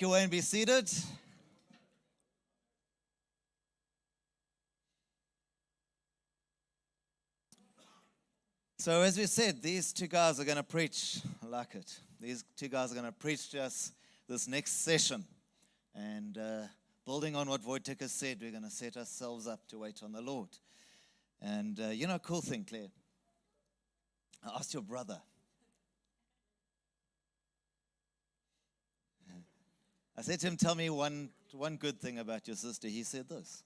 Make your way and be seated. So as we said, these two guys are going to preach. I like it. These two guys are going to preach to us this next session. And building on what Wojtek has said, we're going to set ourselves up to wait on the Lord. And cool thing, Claire. I asked your brother. I said to him, tell me one good thing about your sister. He said this.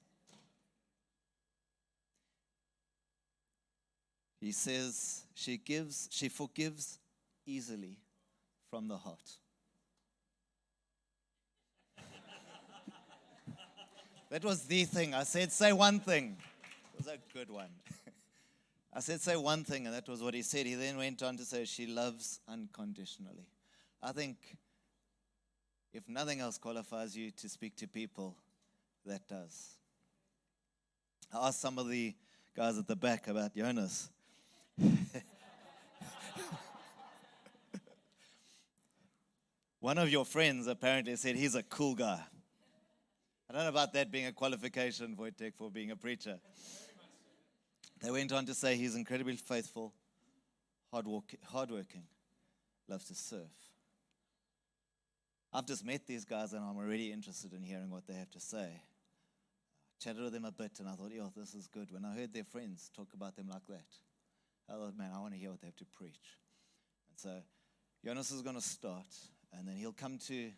He says, she forgives easily from the heart. That was the thing. I said, say one thing. It was a good one. I said, say one thing, and that was what he said. He then went on to say, she loves unconditionally. I think if nothing else qualifies you to speak to people, that does. I asked some of the guys at the back about Jonas. One of your friends apparently said he's a cool guy. I don't know about that being a qualification, Wojtek, for being a preacher. They went on to say he's incredibly faithful, hardworking, loves to serve. I've just met these guys and I'm already interested in hearing what they have to say. I chatted with them a bit and I thought, this is good. When I heard their friends talk about them like that, I thought, man, I want to hear what they have to preach. And so Jonas is going to start, and then he'll come to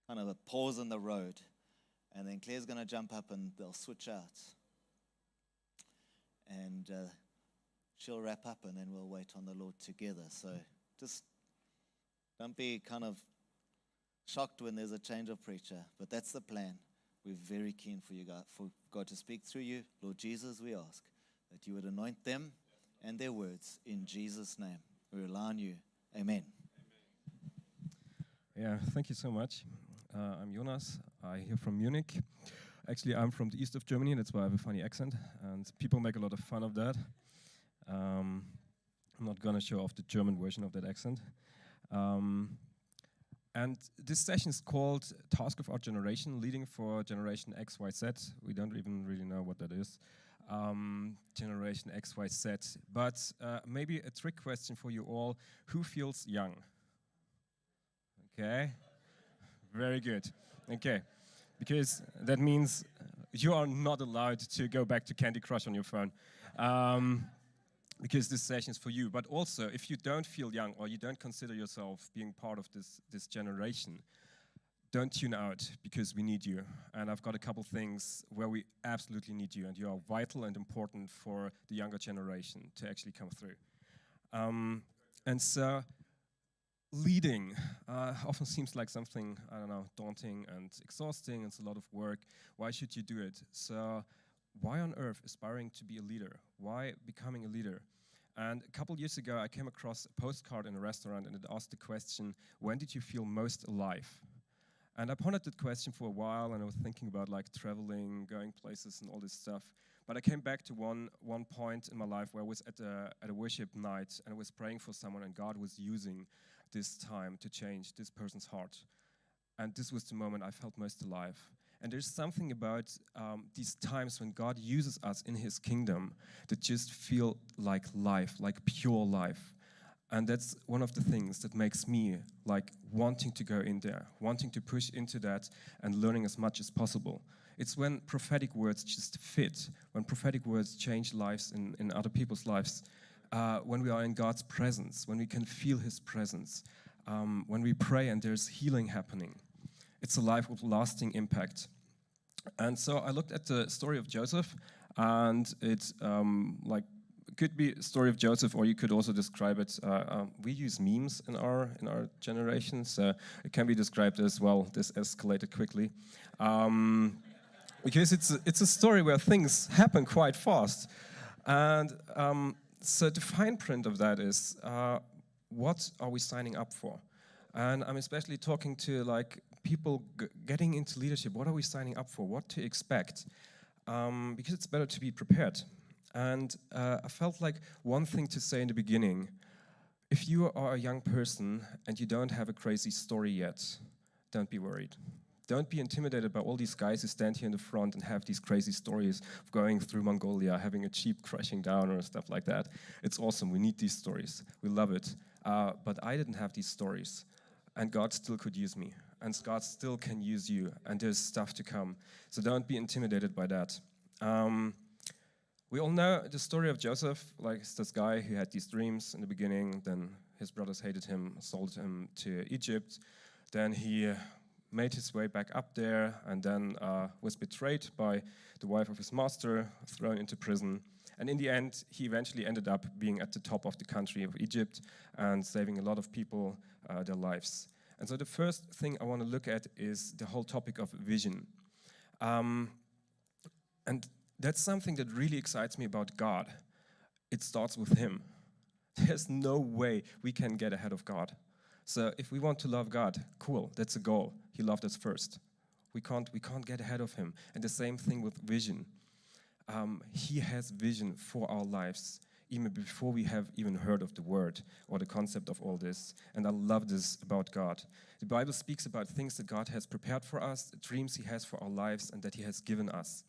kind of a pause in the road, and then Claire's going to jump up and they'll switch out. And she'll wrap up, and then we'll wait on the Lord together. So just don't be kind of shocked when there's a change of preacher, but that's the plan. We're very keen for you guys, for God to speak through you. Lord Jesus, we ask that you would anoint them and their words in Jesus' name. We rely on you. Amen. Yeah, thank you so much. I'm Jonas. I'm here from Munich. Actually, I'm from the east of Germany. That's why I have a funny accent, and people make a lot of fun of that. I'm not going to show off the German version of that accent. And this session is called Task of Our Generation, Leading for Generation X, Y, Z. We don't even really know what that is. Generation X, Y, Z. But maybe a trick question for you all. Who feels young? Okay. Very good. Okay. Because that means you are not allowed to go back to Candy Crush on your phone. Because this session is for you. But also, if you don't feel young or you don't consider yourself being part of this generation, don't tune out, because we need you. And I've got a couple things where we absolutely need you, and you are vital and important for the younger generation to actually come through. And so, leading often seems like something, daunting and exhausting. It's a lot of work. Why should you do it? So why on earth aspiring to be a leader? Why becoming a leader? And a couple years ago, I came across a postcard in a restaurant, and it asked the question, when did you feel most alive? And I pondered that question for a while, and I was thinking about traveling, going places and all this stuff. But I came back to one point in my life where I was at a worship night, and I was praying for someone, and God was using this time to change this person's heart. And this was the moment I felt most alive. And there's something about these times when God uses us in his kingdom that just feel like life, like pure life. And that's one of the things that makes me wanting to go in there, wanting to push into that and learning as much as possible. It's when prophetic words just fit, when prophetic words change lives in other people's lives, when we are in God's presence, when we can feel his presence, when we pray and there's healing happening. It's a life with lasting impact. And so I looked at the story of Joseph, and it's it could be a story of Joseph, or you could also describe it. We use memes in our generation, so it can be described as, well, this escalated quickly. Because it's a story where things happen quite fast. And so the fine print of that is, what are we signing up for? And I'm especially talking to people getting into leadership. What are we signing up for? What to expect? Because it's better to be prepared. And I felt like one thing to say in the beginning, if you are a young person and you don't have a crazy story yet, don't be worried. Don't be intimidated by all these guys who stand here in the front and have these crazy stories of going through Mongolia, having a jeep crashing down or stuff like that. It's awesome. We need these stories. We love it. But I didn't have these stories. And God still could use me. And God still can use you. And there's stuff to come. So don't be intimidated by that. We all know the story of Joseph. Like, it's this guy who had these dreams in the beginning. Then his brothers hated him, sold him to Egypt. Then he made his way back up there, and then was betrayed by the wife of his master, thrown into prison. And in the end, he eventually ended up being at the top of the country of Egypt and saving a lot of people their lives. And so the first thing I want to look at is the whole topic of vision. And that's something that really excites me about God. It starts with Him. There's no way we can get ahead of God. So if we want to love God, cool, that's a goal. He loved us first. We can't get ahead of Him. And the same thing with vision. He has vision for our lives, even before we have even heard of the word or the concept of all this. And I love this about God. The Bible speaks about things that God has prepared for us, dreams He has for our lives, and that He has given us.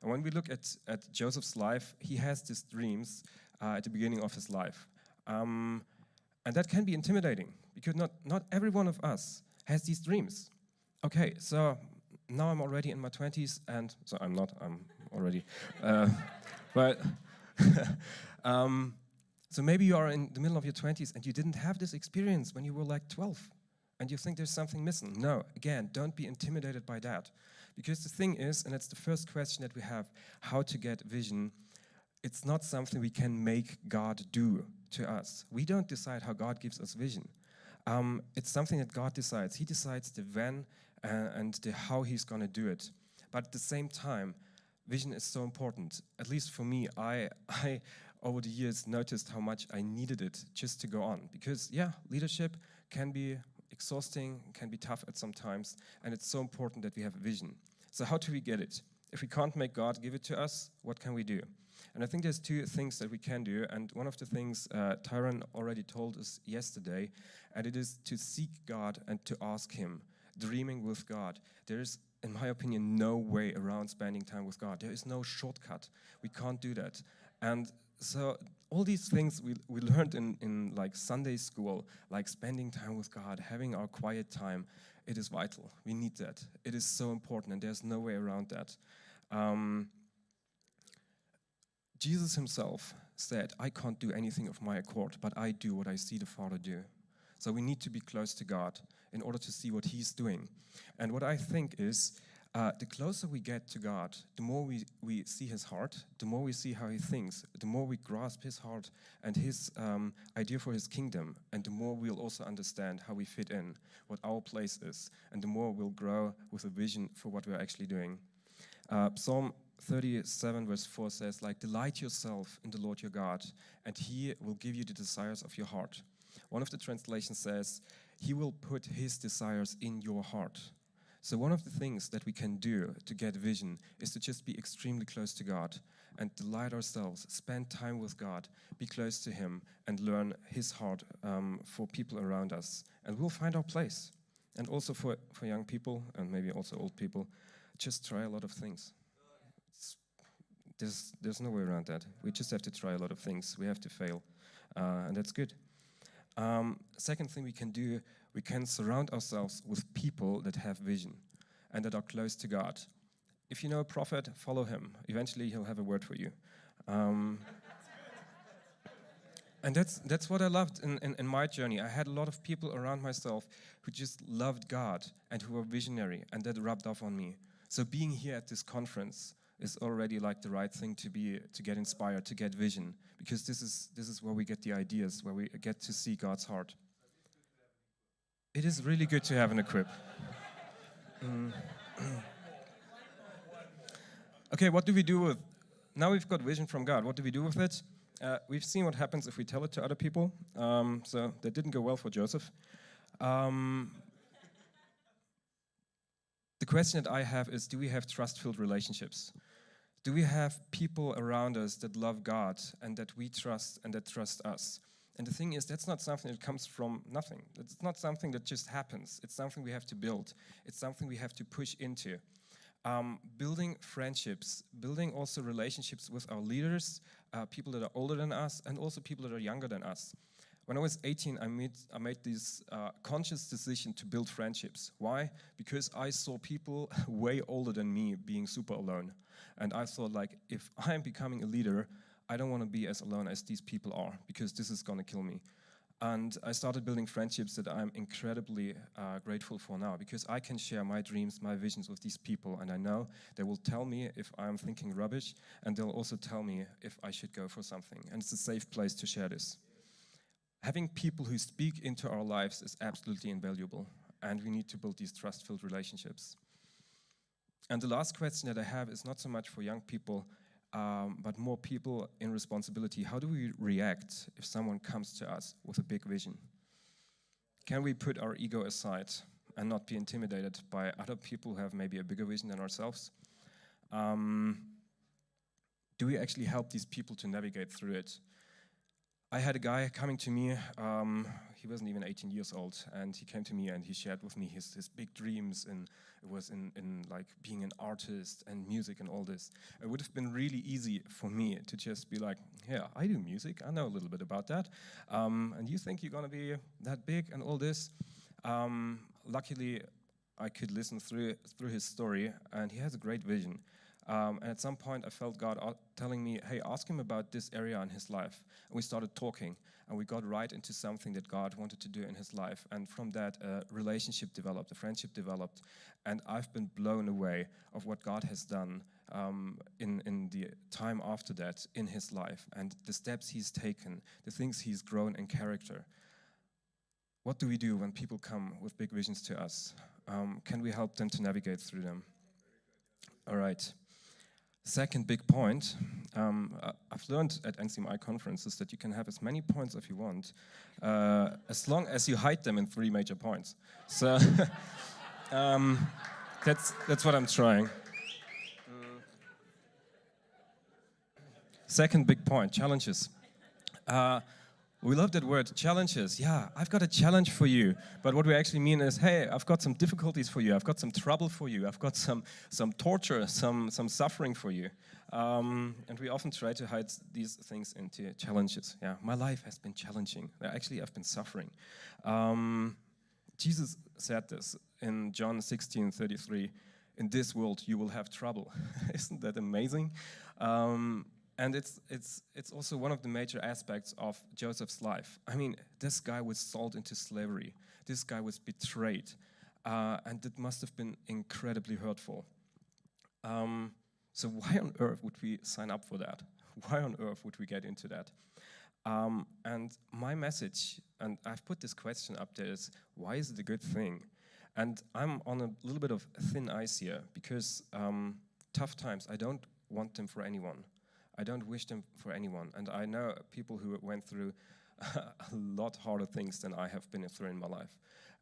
And when we look at Joseph's life, he has these dreams at the beginning of his life. And that can be intimidating, because not every one of us has these dreams. Okay, so now I'm already in my 20s, and so I'm already. But so maybe you are in the middle of your 20s and you didn't have this experience when you were like 12, and you think there's something missing. No, again, don't be intimidated by that. Because the thing is, and that's the first question that we have, how to get vision, it's not something we can make God do to us. We don't decide how God gives us vision. It's something that God decides. He decides the when and the how He's going to do it. But at the same time, vision is so important. At least for me, I over the years noticed how much I needed it just to go on. Because, yeah, leadership can be exhausting, can be tough at some times, and it's so important that we have vision. So how do we get it? If we can't make God give it to us, what can we do? And I think there's two things that we can do, and one of the things Tyron already told us yesterday, and it is to seek God and to ask Him, dreaming with God. There is, in my opinion, no way around spending time with God. There is no shortcut. We can't do that. And so all these things we learned in like Sunday school, like spending time with God, having our quiet time, it is vital. We need that. It is so important, and there's no way around that. Jesus Himself said, I can't do anything of my accord, but I do what I see the Father do. So we need to be close to God in order to see what He's doing. And what I think is, the closer we get to God, the more we see His heart, the more we see how He thinks, the more we grasp His heart and His idea for His kingdom, and the more we'll also understand how we fit in, what our place is, and the more we'll grow with a vision for what we're actually doing. Psalm 37 verse 4 says, like, delight yourself in the Lord your God, and He will give you the desires of your heart. One of the translations says, He will put His desires in your heart. So one of the things that we can do to get vision is to just be extremely close to God and delight ourselves, spend time with God, be close to Him, and learn His heart for people around us. And we'll find our place. And also for young people, and maybe also old people, just try a lot of things. There's no way around that. We just have to try a lot of things. We have to fail, and that's good. Second thing we can do, we can surround ourselves with people that have vision and that are close to God. If you know a prophet, follow him. Eventually, he'll have a word for you. And that's what I loved in my journey. I had a lot of people around myself who just loved God and who were visionary, and that rubbed off on me. So being here at this conference is already like the right thing to get inspired, to get vision, because this is where we get the ideas, where we get to see God's heart. It is really good to have an equip. Okay, what do we do with, now we've got vision from God, what do we do with it? We've seen what happens if we tell it to other people, so that didn't go well for Joseph. The question that I have is, do we have trust-filled relationships? Do we have people around us that love God and that we trust and that trust us? And the thing is, that's not something that comes from nothing. It's not something that just happens. It's something we have to build. It's something we have to push into. Building friendships, building also relationships with our leaders, people that are older than us, and also people that are younger than us. When I was 18, I made this conscious decision to build friendships. Why? Because I saw people way older than me being super alone. And I thought, like, if I'm becoming a leader, I don't want to be as alone as these people are, because this is going to kill me. And I started building friendships that I'm incredibly grateful for now, because I can share my dreams, my visions with these people, and I know they will tell me if I'm thinking rubbish, and they'll also tell me if I should go for something. And it's a safe place to share this. Having people who speak into our lives is absolutely invaluable, and we need to build these trust-filled relationships. And the last question that I have is not so much for young people, but more people in responsibility. How do we react if someone comes to us with a big vision? Can we put our ego aside and not be intimidated by other people who have maybe a bigger vision than ourselves? Do we actually help these people to navigate through it? I had a guy coming to me, he wasn't even 18 years old, and he came to me and he shared with me his big dreams, and it was in like being an artist and music and all this. It would have been really easy for me to just be like, yeah, I do music, I know a little bit about that, and you think you're gonna be that big and all this? Luckily, I could listen through his story, and he has a great vision. And at some point, I felt God telling me, hey, ask him about this area in his life. And we started talking, and we got right into something that God wanted to do in his life. And from that, a relationship developed, a friendship developed. And I've been blown away of what God has done in the time after that in his life, and the steps he's taken, the things he's grown in character. What do we do when people come with big visions to us? Can we help them to navigate through them? All right. Second big point, I've learned at NCMI conferences that you can have as many points as you want, as long as you hide them in 3 major points. So that's what I'm trying. Second big point, challenges. We love that word, challenges. Yeah, I've got a challenge for you. But what we actually mean is, hey, I've got some difficulties for you. I've got some trouble for you. I've got some torture, some suffering for you. And we often try to hide these things into challenges. Yeah, my life has been challenging. Actually, I've been suffering. Jesus said this in John 16:33. In this world, you will have trouble. Isn't that amazing? And it's also one of the major aspects of Joseph's life. I mean, this guy was sold into slavery. This guy was betrayed. And it must have been incredibly hurtful. So why on earth would we sign up for that? Why on earth would we get into that? And my message, and I've put this question up there, is why is it a good thing? And I'm on a little bit of thin ice here, because tough times, I don't want them for anyone. I don't wish them for anyone. And I know people who went through a lot harder things than I have been through in my life.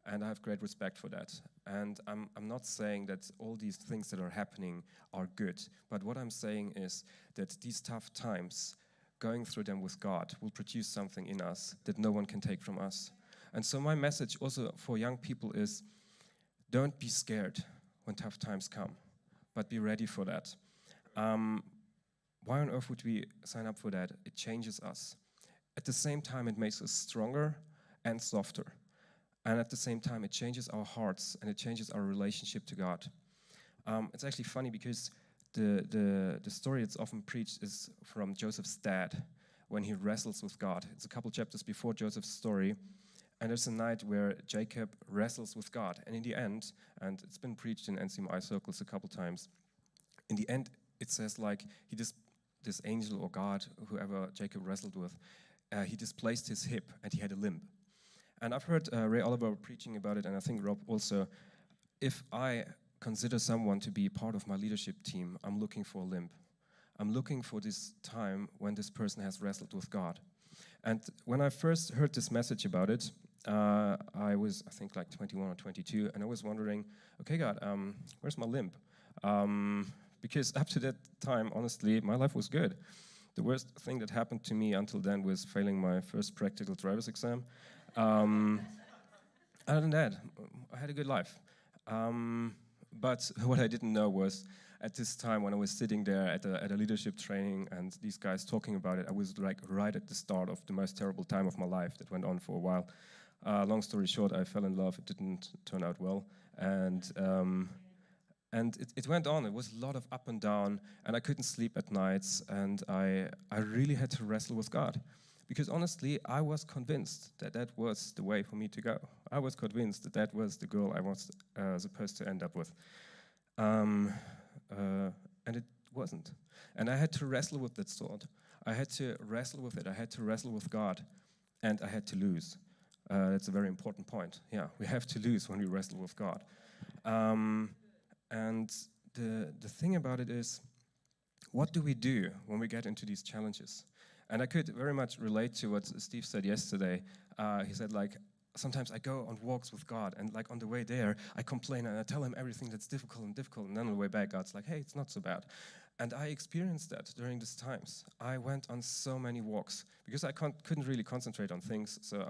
And I have great respect for that. And I'm not saying that all these things that are happening are good. But what I'm saying is that these tough times, going through them with God, will produce something in us that no one can take from us. And so my message also for young people is, don't be scared when tough times come, but be ready for that. Why on earth would we sign up for that? It changes us. At the same time, it makes us stronger and softer. And at the same time, it changes our hearts and it changes our relationship to God. It's actually funny because the story that's often preached is from Joseph's dad when he wrestles with God. It's a couple chapters before Joseph's story. And there's a night where Jacob wrestles with God. And in the end, and it's been preached in NCMI circles a couple times, in the end, it says like this angel or God, whoever Jacob wrestled with, he displaced his hip and he had a limp. And I've heard Ray Oliver preaching about it, and I think Rob also. If I consider someone to be part of my leadership team, I'm looking for a limp. I'm looking for this time when this person has wrestled with God. And when I first heard this message about it, I was, I think, like 21 or 22, and I was wondering, okay, God, where's my limp? Because up to that time, honestly, my life was good. The worst thing that happened to me until then was failing my first practical driver's exam. Other than that, I had a good life. But what I didn't know was, at this time when I was sitting there at a leadership training and these guys talking about it, I was like right at the start of the most terrible time of my life that went on for a while. Long story short, I fell in love. It didn't turn out well. And it went on. It was a lot of up and down, and I couldn't sleep at nights, and I really had to wrestle with God. Because honestly, I was convinced that that was the way for me to go. I was convinced that that was the girl I was supposed to end up with. And it wasn't. And I had to wrestle with that thought. I had to wrestle with it. I had to wrestle with God. And I had to lose. That's a very important point. Yeah, we have to lose when we wrestle with God. And the thing about it is, what do we do when we get into these challenges? And I could very much relate to what Steve said yesterday. He said, like, sometimes I go on walks with God, and like on the way there, I complain and I tell him everything that's difficult, and then on the way back, God's like, hey, it's not so bad. And I experienced that during these times. I went on so many walks because I couldn't really concentrate on things, so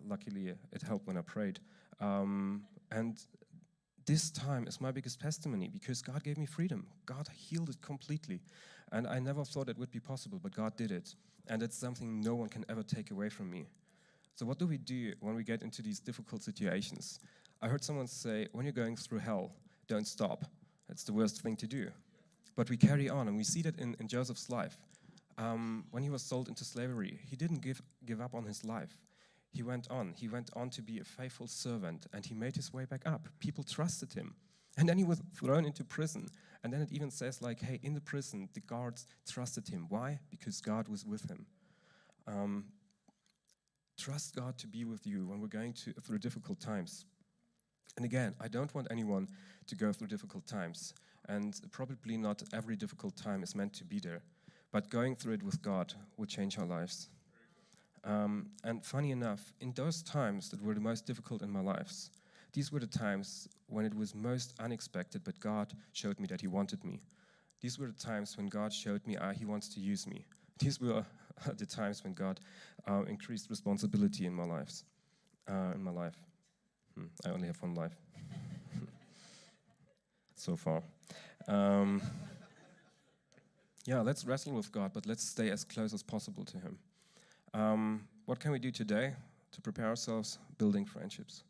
luckily it helped when I prayed. And this time is my biggest testimony because God gave me freedom. God healed it completely. And I never thought it would be possible, but God did it. And it's something no one can ever take away from me. So what do we do when we get into these difficult situations? I heard someone say, when you're going through hell, don't stop. It's the worst thing to do. But we carry on, and we see that in Joseph's life. When he was sold into slavery, he didn't give up on his life. He went on. He went on to be a faithful servant, and he made his way back up. People trusted him. And then he was thrown into prison. And then it even says, like, hey, in the prison, the guards trusted him. Why? Because God was with him. Trust God to be with you when we're going through difficult times. And again, I don't want anyone to go through difficult times. And probably not every difficult time is meant to be there. But going through it with God will change our lives. And funny enough, in those times that were the most difficult in my lives, these were the times when it was most unexpected, but God showed me that he wanted me. These were the times when God showed me he wants to use me. These were the times when God increased responsibility in my life. I only have one life. So far. Yeah, let's wrestle with God, but let's stay as close as possible to him. What can we do today to prepare ourselves? Building friendships.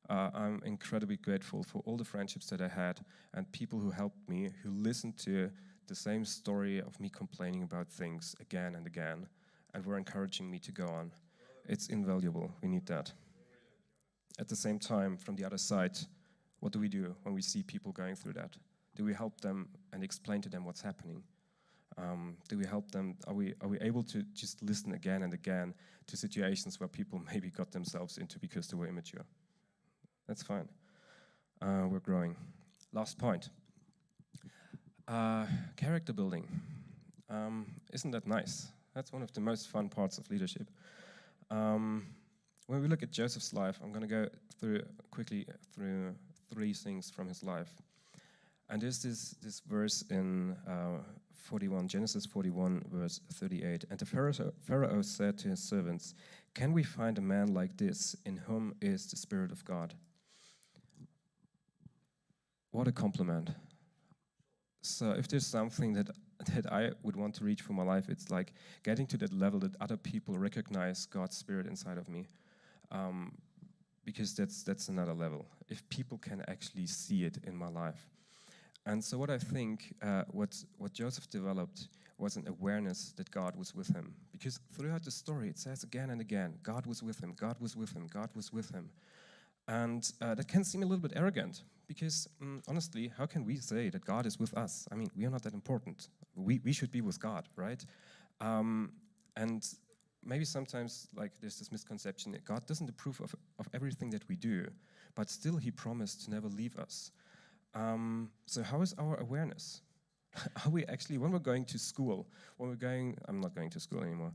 I'm incredibly grateful for all the friendships that I had and people who helped me, who listened to the same story of me complaining about things again and again, and were encouraging me to go on. It's invaluable. We need that. At the same time, from the other side, what do we do when we see people going through that? Do we help them and explain to them what's happening? Do we help them? Are we able to just listen again and again to situations where people maybe got themselves into because they were immature? That's fine. We're growing. Last point. Character building. Isn't that nice? That's one of the most fun parts of leadership. When we look at Joseph's life, I'm going to go quickly through three things from his life. And there's this verse in 41, Genesis 41, verse 38. And the Pharaoh said to his servants, "Can we find a man like this in whom is the Spirit of God?" What a compliment. So if there's something that I would want to reach for my life, it's like getting to that level that other people recognize God's Spirit inside of me. Because that's another level. If people can actually see it in my life. And so what I think, what Joseph developed was an awareness that God was with him. Because throughout the story, it says again and again, God was with him, God was with him, God was with him. And that can seem a little bit arrogant, because honestly, how can we say that God is with us? I mean, we are not that important. We should be with God, right? And maybe sometimes there's this misconception that God doesn't approve of everything that we do, but still he promised to never leave us. So how is our awareness? Are we actually, when we're going to school, I'm not going to school anymore,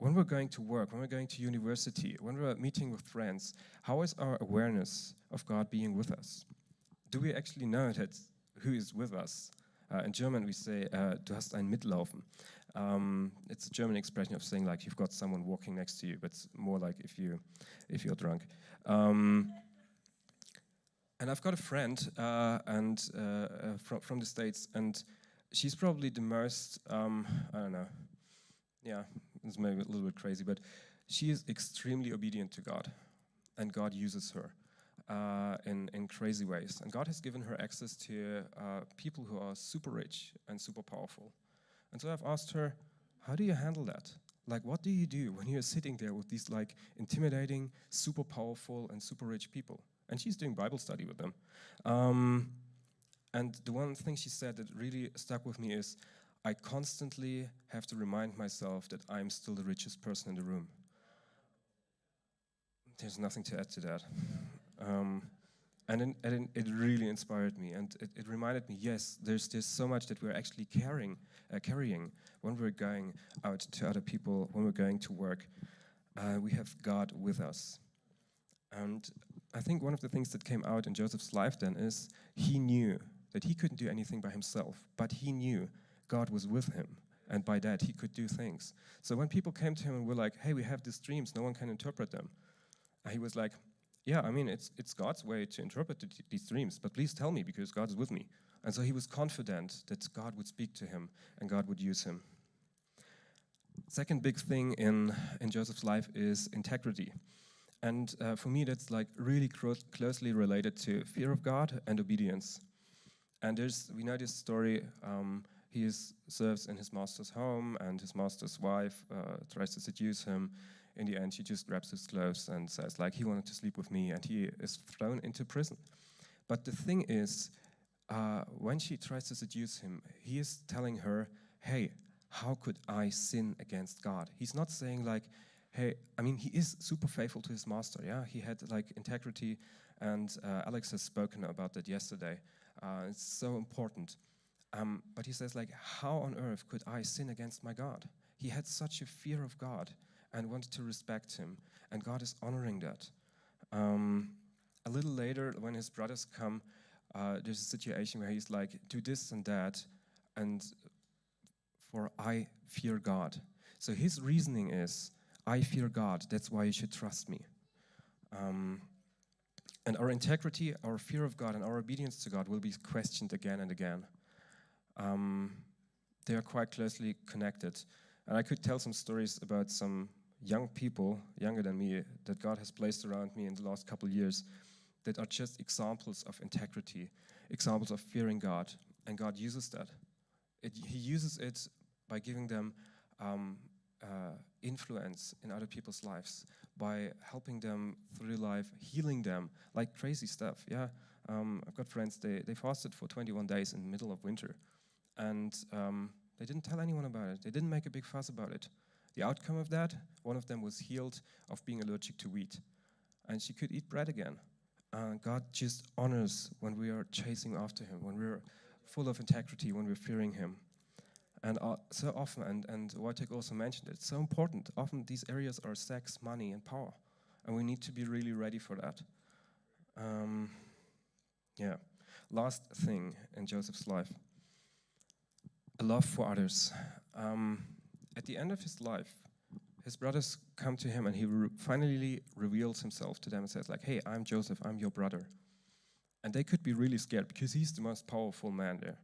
when we're going to work, when we're going to university, when we're meeting with friends, how is our awareness of God being with us? Do we actually know that who is with us? In German, we say, du hast ein Mitlaufen. It's a German expression of saying like you've got someone walking next to you, but it's more like if you're drunk. And I've got a friend from the States, and she's probably the most, I don't know, yeah, it's maybe a little bit crazy, but she is extremely obedient to God, and God uses her in crazy ways. And God has given her access to people who are super rich and super powerful. And so I've asked her, how do you handle that? Like, what do you do when you're sitting there with these like intimidating, super powerful and super rich people? And she's doing Bible study with them. And the one thing she said that really stuck with me is, I constantly have to remind myself that I'm still the richest person in the room. There's nothing to add to that. And it really inspired me, and it reminded me, yes, there's so much that we're actually carrying when we're going out to other people, when we're going to work. We have God with us. And I think one of the things that came out in Joseph's life then is he knew that he couldn't do anything by himself, but he knew God was with him, and by that he could do things. So when people came to him and were like, hey, we have these dreams, no one can interpret them, he was like, yeah, I mean, it's God's way to interpret these dreams, but please tell me because God is with me. And so he was confident that God would speak to him and God would use him. Second big thing in Joseph's life is integrity. And for me, that's like really closely related to fear of God and obedience. And we know this story. He serves in his master's home, and his master's wife tries to seduce him. In the end, she just grabs his clothes and says, like, he wanted to sleep with me, and he is thrown into prison. But the thing is, when she tries to seduce him, he is telling her, hey, how could I sin against God? He's not saying like, hey, I mean, he is super faithful to his master, yeah? He had like integrity, and Alex has spoken about that yesterday. It's so important. But he says like, how on earth could I sin against my God? He had such a fear of God and wanted to respect him, and God is honoring that. A little later, when his brothers come, there's a situation where he's like, do this and that, and for I fear God. So his reasoning is, I fear God, that's why you should trust me. And our integrity, our fear of God, and our obedience to God will be questioned again and again. They are quite closely connected. And I could tell some stories about some young people, younger than me, that God has placed around me in the last couple of years that are just examples of integrity, examples of fearing God. And God uses that. He uses it by giving them influence in other people's lives, by helping them through life, healing them, like crazy stuff, yeah? I've got friends, they fasted for 21 days in the middle of winter, and they didn't tell anyone about it. They didn't make a big fuss about it. The outcome of that, one of them was healed of being allergic to wheat, and she could eat bread again. God just honors when we are chasing after him, when we're full of integrity, when we're fearing him. And so often, and Wojtek also mentioned it, it's so important. Often these areas are sex, money, and power. And we need to be really ready for that. Yeah. Last thing in Joseph's life, a love for others. At the end of his life, his brothers come to him and he finally reveals himself to them and says like, hey, I'm Joseph, I'm your brother. And they could be really scared because he's the most powerful man there.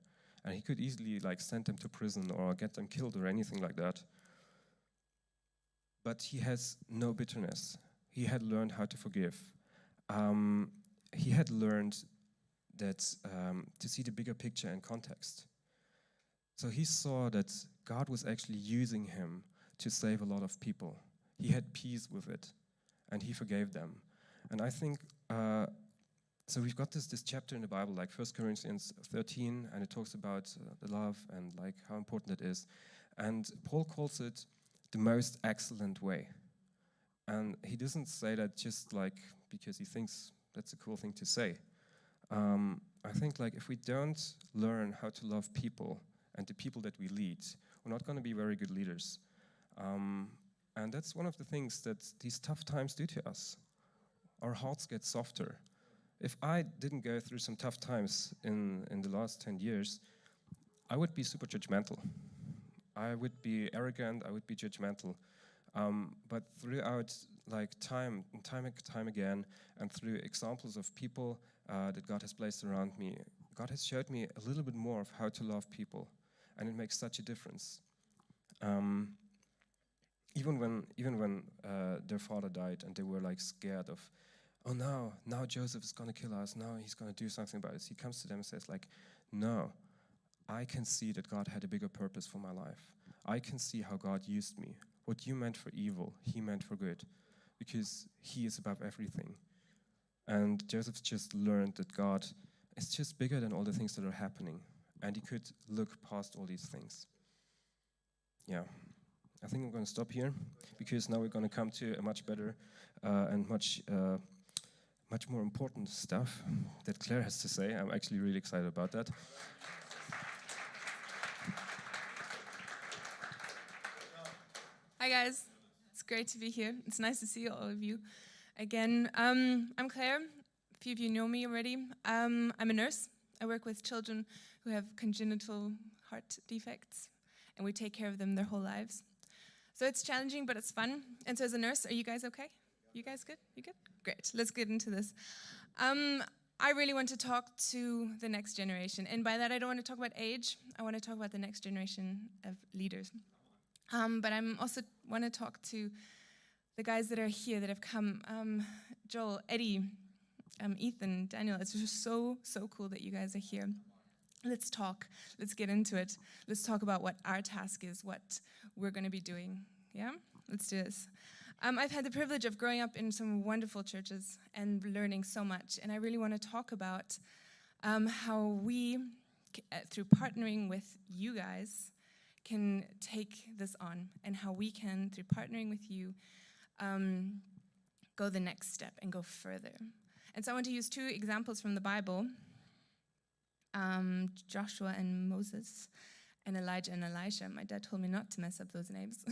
And he could easily like send them to prison or get them killed or anything like that. But he has no bitterness. He had learned how to forgive. He had learned that to see the bigger picture and context. So he saw that God was actually using him to save a lot of people. He had peace with it, and he forgave them. And I think so we've got this chapter in the Bible, like 1 Corinthians 13, and it talks about the love and like how important it is. And Paul calls it the most excellent way. And he doesn't say that just like because he thinks that's a cool thing to say. I think like if we don't learn how to love people and the people that we lead, we're not going to be very good leaders. And that's one of the things that these tough times do to us. Our hearts get softer. If I didn't go through some tough times in the last 10 years, I would be super judgmental. I would be arrogant, I would be judgmental. But throughout time again, and through examples of people that God has placed around me, God has showed me a little bit more of how to love people, and it makes such a difference. Even when their father died, and they were scared of, oh no, now Joseph is going to kill us, now he's going to do something about it. He comes to them and says no, I can see that God had a bigger purpose for my life. I can see how God used me. What you meant for evil, he meant for good, because he is above everything. And Joseph just learned that God is just bigger than all the things that are happening, and he could look past all these things. Yeah, I think I'm going to stop here, because now we're going to come to a much better and much more important stuff that Claire has to say. I'm actually really excited about that. Hi guys, it's great to be here. It's nice to see all of you again. I'm Claire. A few of you know me already. I'm a nurse. I work with children who have congenital heart defects, and we take care of them their whole lives. So it's challenging, but it's fun. And so as a nurse, are you guys okay? You guys good? You good? Great. Let's get into this. I really want to talk to the next generation. And by that, I don't want to talk about age. I want to talk about the next generation of leaders. But I also want to talk to the guys that are here, that have come. Joel, Eddie, Ethan, Daniel, it's just so cool that you guys are here. Let's talk. Let's get into it. Let's talk about what our task is, what we're going to be doing. Yeah? Let's do this. I've had the privilege of growing up in some wonderful churches and learning so much. And I really want to talk about how we, through partnering with you guys, can take this on, and how we can, through partnering with you, go the next step and go further. And so I want to use two examples from the Bible, Joshua and Moses, and Elijah and Elisha. My dad told me not to mess up those names,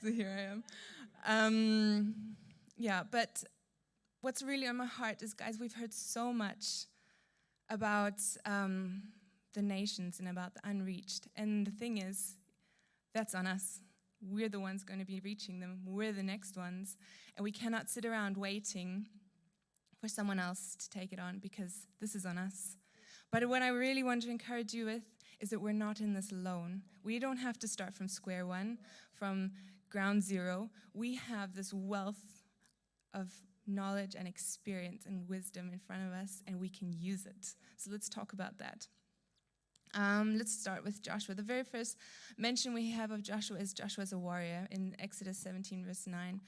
so here I am. But what's really on my heart is, guys, we've heard so much about the nations and about the unreached. And the thing is, that's on us. We're the ones going to be reaching them. We're the next ones. And we cannot sit around waiting for someone else to take it on, because this is on us. But what I really want to encourage you with is that we're not in this alone. We don't have to start from square one, from ground zero. We have this wealth of knowledge and experience and wisdom in front of us, and we can use it. So let's talk about that. Let's start with Joshua. The very first mention we have of Joshua is Joshua as a warrior in Exodus 17, verse 9.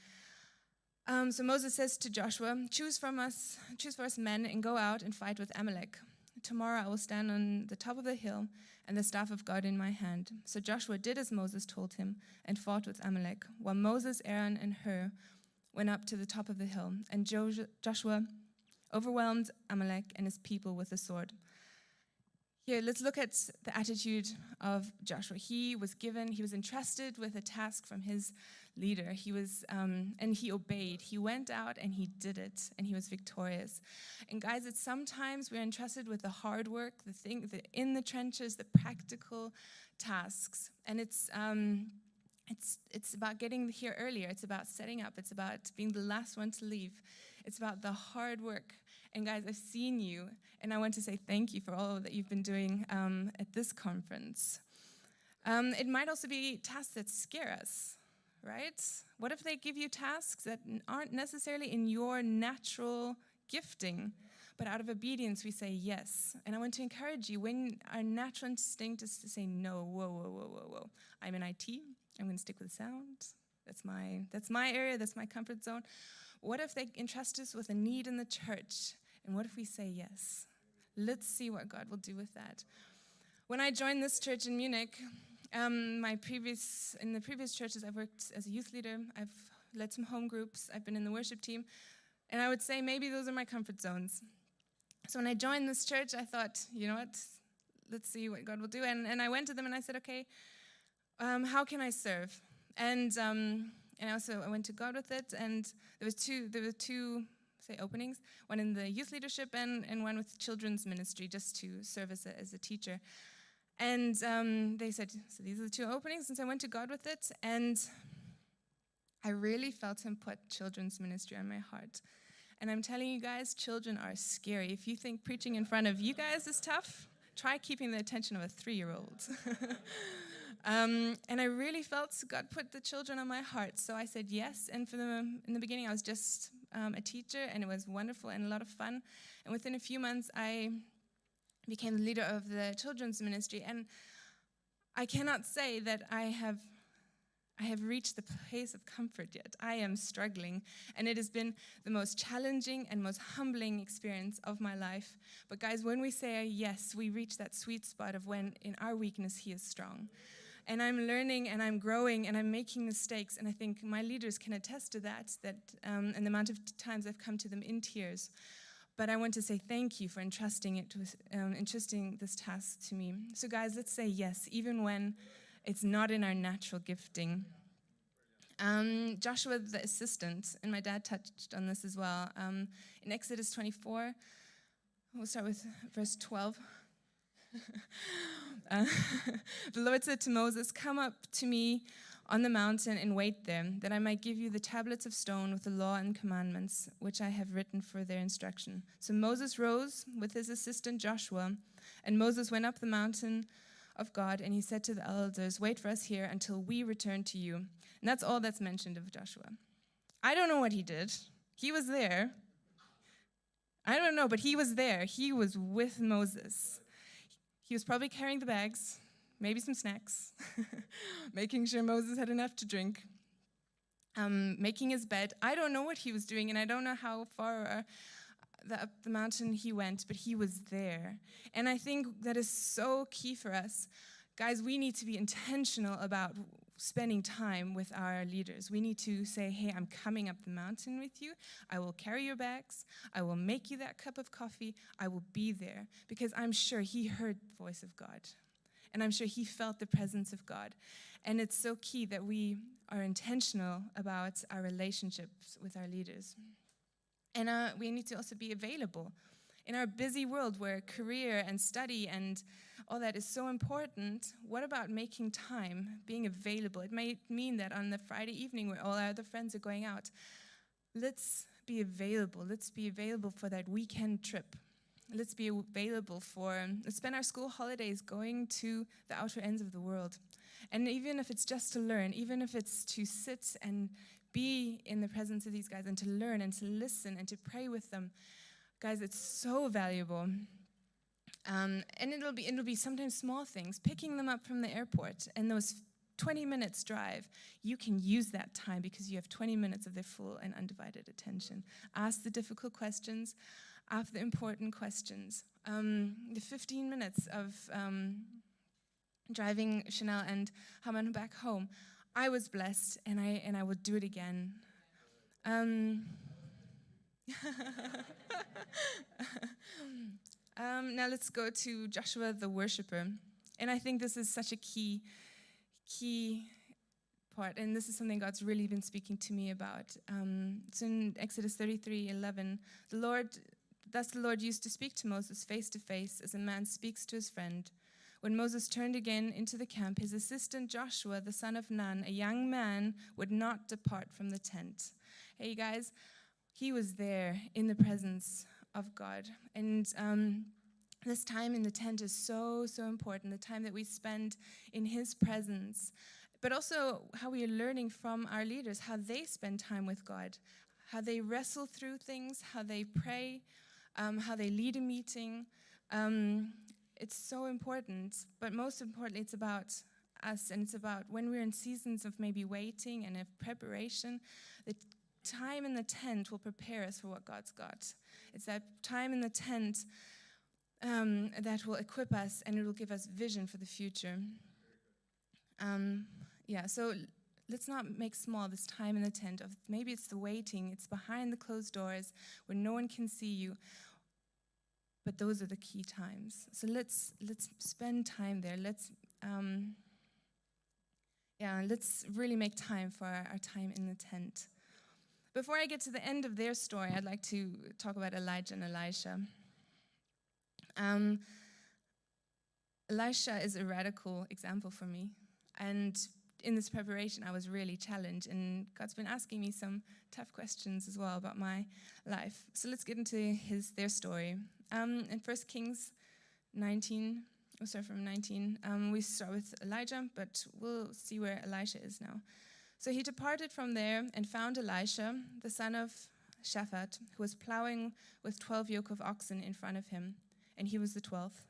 So Moses says to Joshua, choose for us men and go out and fight with Amalek. Tomorrow I will stand on the top of the hill and the staff of God in my hand. So Joshua did as Moses told him and fought with Amalek, while Moses, Aaron, and Hur went up to the top of the hill. And Joshua overwhelmed Amalek and his people with the sword. Here, let's look at the attitude of Joshua. He was entrusted with a task from his leader. And he obeyed. He went out and he did it, and he was victorious. And guys, it's sometimes we're entrusted with the hard work, the in the trenches, the practical tasks. And it's about getting here earlier. It's about setting up. It's about being the last one to leave. It's about the hard work. And guys, I've seen you, and I want to say thank you for all that you've been doing at this conference. It might also be tasks that scare us, right? What if they give you tasks that aren't necessarily in your natural gifting, but out of obedience we say yes? And I want to encourage you, when our natural instinct is to say no, whoa. I'm in IT, I'm going to stick with sound. That's my area, that's my comfort zone. What if they entrust us with a need in the church? And what if we say yes? Let's see what God will do with that. When I joined this church in Munich, in the previous churches I've worked as a youth leader, I've led some home groups, I've been in the worship team, and I would say maybe those are my comfort zones. So when I joined this church, I thought, you know what, let's see what God will do. And I went to them and I said, okay, how can I serve? And I went to God with it, and there were two openings, one in the youth leadership and one with children's ministry, just to serve as a teacher. And they said, so these are the 2 openings, and so I went to God with it, and I really felt him put children's ministry on my heart. And I'm telling you guys, children are scary. If you think preaching in front of you guys is tough, try keeping the attention of a 3-year-old. And I really felt God put the children on my heart. So I said yes. And in the beginning, I was just a teacher, and it was wonderful and a lot of fun. And within a few months, I became the leader of the children's ministry. And I cannot say that I have reached the place of comfort yet. I am struggling, and it has been the most challenging and most humbling experience of my life. But guys, when we say yes, we reach that sweet spot of when in our weakness he is strong. And I'm learning, and I'm growing, and I'm making mistakes, and I think my leaders can attest to that and the amount of times I've come to them in tears. But I want to say thank you for entrusting this task to me. So guys, let's say yes, even when it's not in our natural gifting. Joshua, the assistant, and my dad touched on this as well. In Exodus 24, we'll start with verse 12. The Lord said to Moses, "Come up to me on the mountain and wait there, that I might give you the tablets of stone with the law and commandments, which I have written for their instruction." So Moses rose with his assistant Joshua, and Moses went up the mountain of God, and he said to the elders, "Wait for us here until we return to you." And that's all that's mentioned of Joshua. I don't know what he did. He was there. I don't know, but he was there. He was with Moses. He was probably carrying the bags, maybe some snacks, making sure Moses had enough to drink, making his bed. I don't know what he was doing, and I don't know how far up the mountain he went, but he was there. And I think that is so key for us. Guys, we need to be intentional about spending time with our leaders. We need to say, hey, I'm coming up the mountain with you. I will carry your bags. I will make you that cup of coffee. I will be there, because I'm sure he heard the voice of God. And I'm sure he felt the presence of God. And it's so key that we are intentional about our relationships with our leaders. And we need to also be available. In our busy world where career and study and all that is so important, what about making time, being available? It might mean that on the Friday evening where all our other friends are going out, let's be available. Let's be available for that weekend trip. Let's be available let's spend our school holidays going to the outer ends of the world. And even if it's just to learn, even if it's to sit and be in the presence of these guys and to learn and to listen and to pray with them, guys, it's so valuable. And it'll be sometimes small things, picking them up from the airport, and those 20 minutes drive, you can use that time because you have 20 minutes of their full and undivided attention. Ask the difficult questions, ask the important questions. The 15 minutes of driving Chanel and Haman back home, I was blessed, and I will do it again. Now let's go to Joshua the worshiper. And I think this is such a key part, and this is something God's really been speaking to me about. It's in Exodus 33:11. Thus the Lord used to speak to Moses face to face as a man speaks to his friend. When Moses turned again into the camp, his assistant Joshua, the son of Nun, a young man, would not depart from the tent. Hey guys, he was there in the presence of God. And this time in the tent is so, so important, the time that we spend in his presence, but also how we are learning from our leaders, how they spend time with God, how they wrestle through things, how they pray, how they lead a meeting. It's so important, but most importantly, it's about us, and it's about when we're in seasons of maybe waiting and of preparation, the time in the tent will prepare us for what God's got. It's that time in the tent that will equip us, and it will give us vision for the future. So let's not make small this time in the tent of maybe it's the waiting, it's behind the closed doors where no one can see you. But those are the key times. So let's spend time there. Let's really make time for our time in the tent. Before I get to the end of their story, I'd like to talk about Elijah and Elisha. Elisha is a radical example for me. And in this preparation, I was really challenged. And God's been asking me some tough questions as well about my life. So let's get into their story. In 1 Kings 19, we'll start from 19. We start with Elijah, but we'll see where Elisha is now. So he departed from there and found Elisha, the son of Shaphat, who was plowing with 12 yoke of oxen in front of him, and he was the 12th.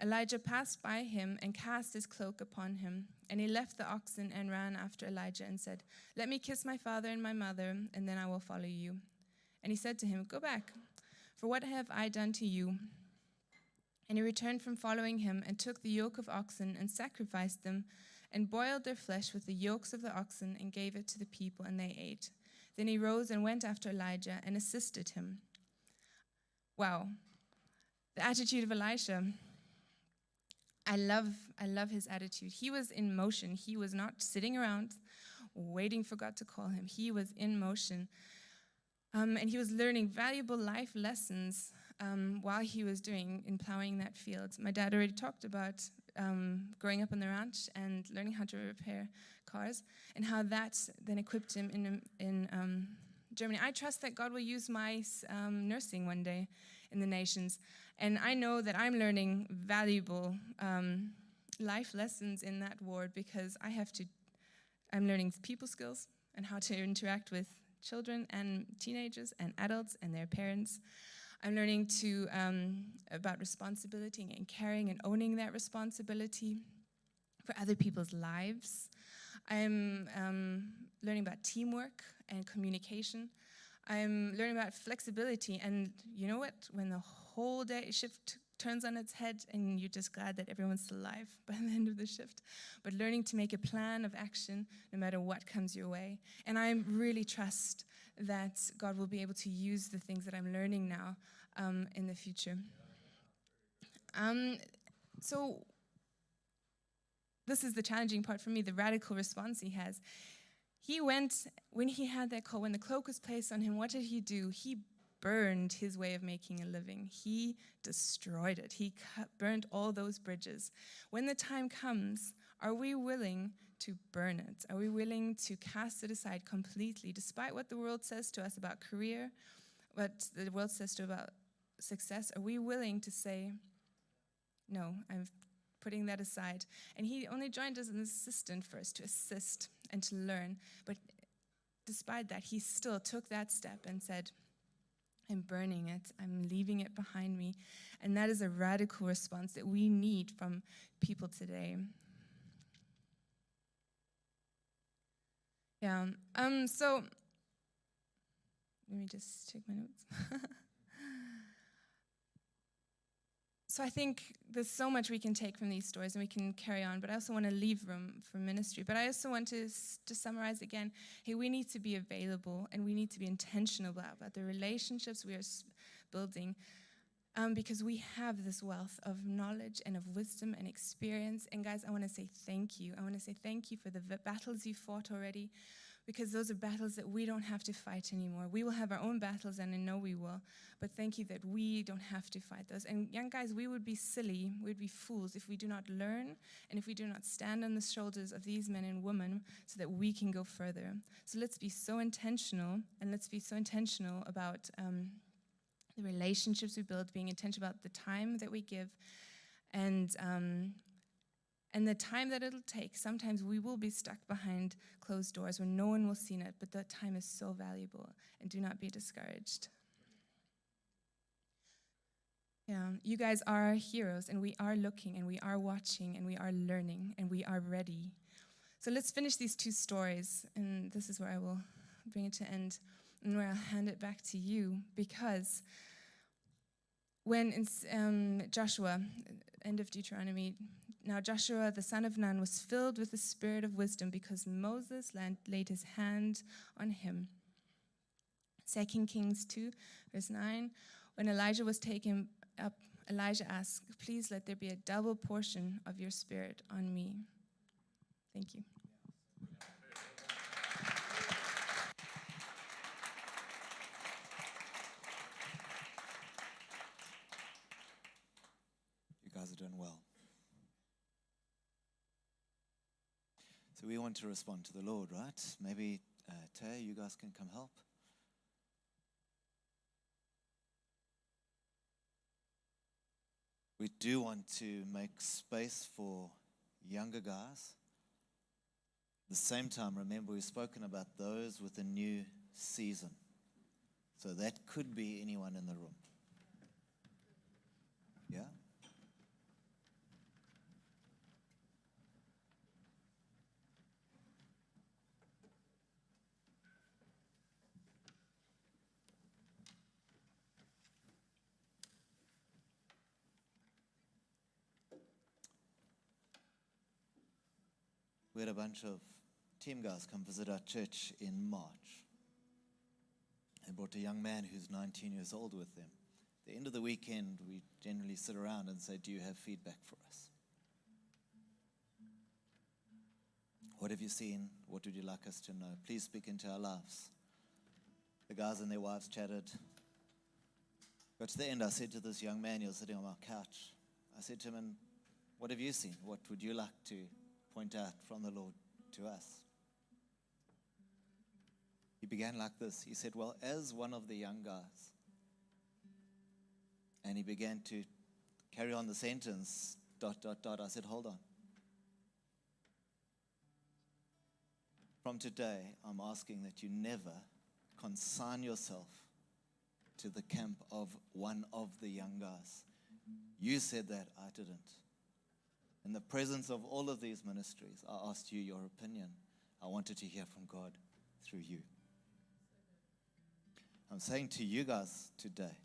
Elijah passed by him and cast his cloak upon him, and he left the oxen and ran after Elijah and said, "Let me kiss my father and my mother, and then I will follow you." And he said to him, "Go back, for what have I done to you?" And he returned from following him and took the yoke of oxen and sacrificed them and boiled their flesh with the yokes of the oxen and gave it to the people, and they ate. Then he rose and went after Elijah and assisted him. Wow, the attitude of Elisha. I love his attitude. He was in motion. He was not sitting around waiting for God to call him. He was in motion. And he was learning valuable life lessons while he was plowing that field. My dad already talked about growing up on the ranch and learning how to repair cars, and how that then equipped him in Germany. I trust that God will use my nursing one day in the nations, and I know that I'm learning valuable life lessons in that ward, because I'm learning people skills and how to interact with children and teenagers and adults and their parents. I'm learning about responsibility and caring and owning that responsibility for other people's lives. I'm learning about teamwork and communication. I'm learning about flexibility, and you know what? When the whole day shift turns on its head and you're just glad that everyone's still alive by the end of the shift, but learning to make a plan of action no matter what comes your way. And I really trust that God will be able to use the things that I'm learning now in the future. So this is the challenging part for me, the radical response he has. He went, when he had that call, when the cloak was placed on him, what did he do? He burned his way of making a living. He destroyed it. He burned all those bridges. When the time comes, are we willing to burn it? Are we willing to cast it aside completely, despite what the world says to us about career, what the world says to us about success? Are we willing to say, no, I'm putting that aside? And he only joined as an assistant first, to assist and to learn. But despite that, he still took that step and said, I'm burning it. I'm leaving it behind me. And that is a radical response that we need from people today. Yeah. So let me just check my notes. So I think there's so much we can take from these stories, and we can carry on, but I also want to leave room for ministry. But I also want to summarize again, hey, we need to be available, and we need to be intentional about the relationships we are building, because we have this wealth of knowledge and of wisdom and experience. And guys, I want to say thank you. I want to say thank you for the battles you fought already, because those are battles that we don't have to fight anymore. We will have our own battles, and I know we will, but thank you that we don't have to fight those. And young guys, we would be silly, we would be fools if we do not learn and if we do not stand on the shoulders of these men and women so that we can go further. So let's be so intentional, and let's be so intentional about the relationships we build, being intentional about the time that we give, and the time that it'll take. Sometimes we will be stuck behind closed doors where no one will see it, but that time is so valuable, and do not be discouraged. Yeah, you guys are heroes, and we are looking, and we are watching, and we are learning, and we are ready. So let's finish these two stories, and this is where I will bring it to end, and where I'll hand it back to you, because when in Joshua, end of Deuteronomy, now Joshua, the son of Nun, was filled with the spirit of wisdom because Moses laid his hand on him. 2 Kings 2, verse 9, when Elijah was taken up, Elijah asked, please let there be a double portion of your spirit on me. Thank you. You guys are doing well. So we want to respond to the Lord, right? Maybe, Tay, you guys can come help. We do want to make space for younger guys. At the same time, remember, we've spoken about those with a new season. So that could be anyone in the room. Yeah? We had a bunch of team guys come visit our church in March. They brought a young man who's 19 years old with them. At the end of the weekend, we generally sit around and say, do you have feedback for us? What have you seen? What would you like us to know? Please speak into our lives. The guys and their wives chatted. But to the end, I said to this young man, he was sitting on my couch, I said to him, and what have you seen? What would you like to point out from the Lord to us? He began like this. He said, well, as one of the young guys, and he began to carry on the sentence, ... I said, hold on. From today, I'm asking that you never consign yourself to the camp of one of the young guys. You said that, I didn't. In the presence of all of these ministries, I asked you your opinion. I wanted to hear from God through you. I'm saying to you guys today,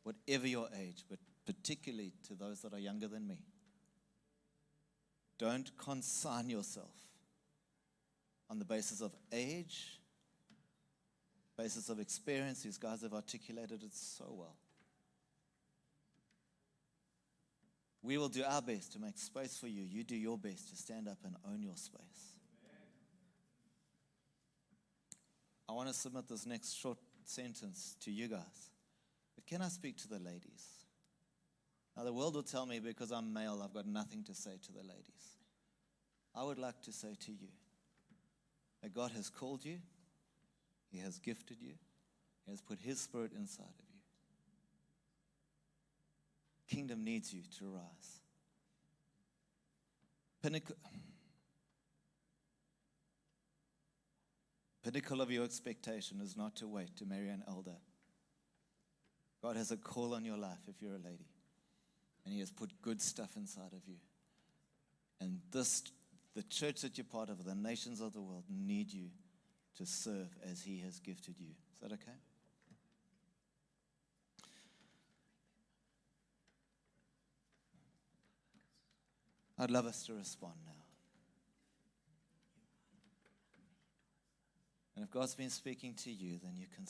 whatever your age, but particularly to those that are younger than me, don't consign yourself on the basis of age, basis of experience. These guys have articulated it so well. We will do our best to make space for you. You do your best to stand up and own your space. I want to submit this next short sentence to you guys. But can I speak to the ladies? Now, the world will tell me because I'm male, I've got nothing to say to the ladies. I would like to say to you that God has called you. He has gifted you. He has put His Spirit inside of you. Kingdom needs you to rise. Pinnacle of your expectation is not to wait to marry an elder. God has a call on your life if you're a lady. And He has put good stuff inside of you. And the church that you're part of, the nations of the world, need you to serve as He has gifted you. Is that okay? I'd love us to respond now. And if God's been speaking to you, then you can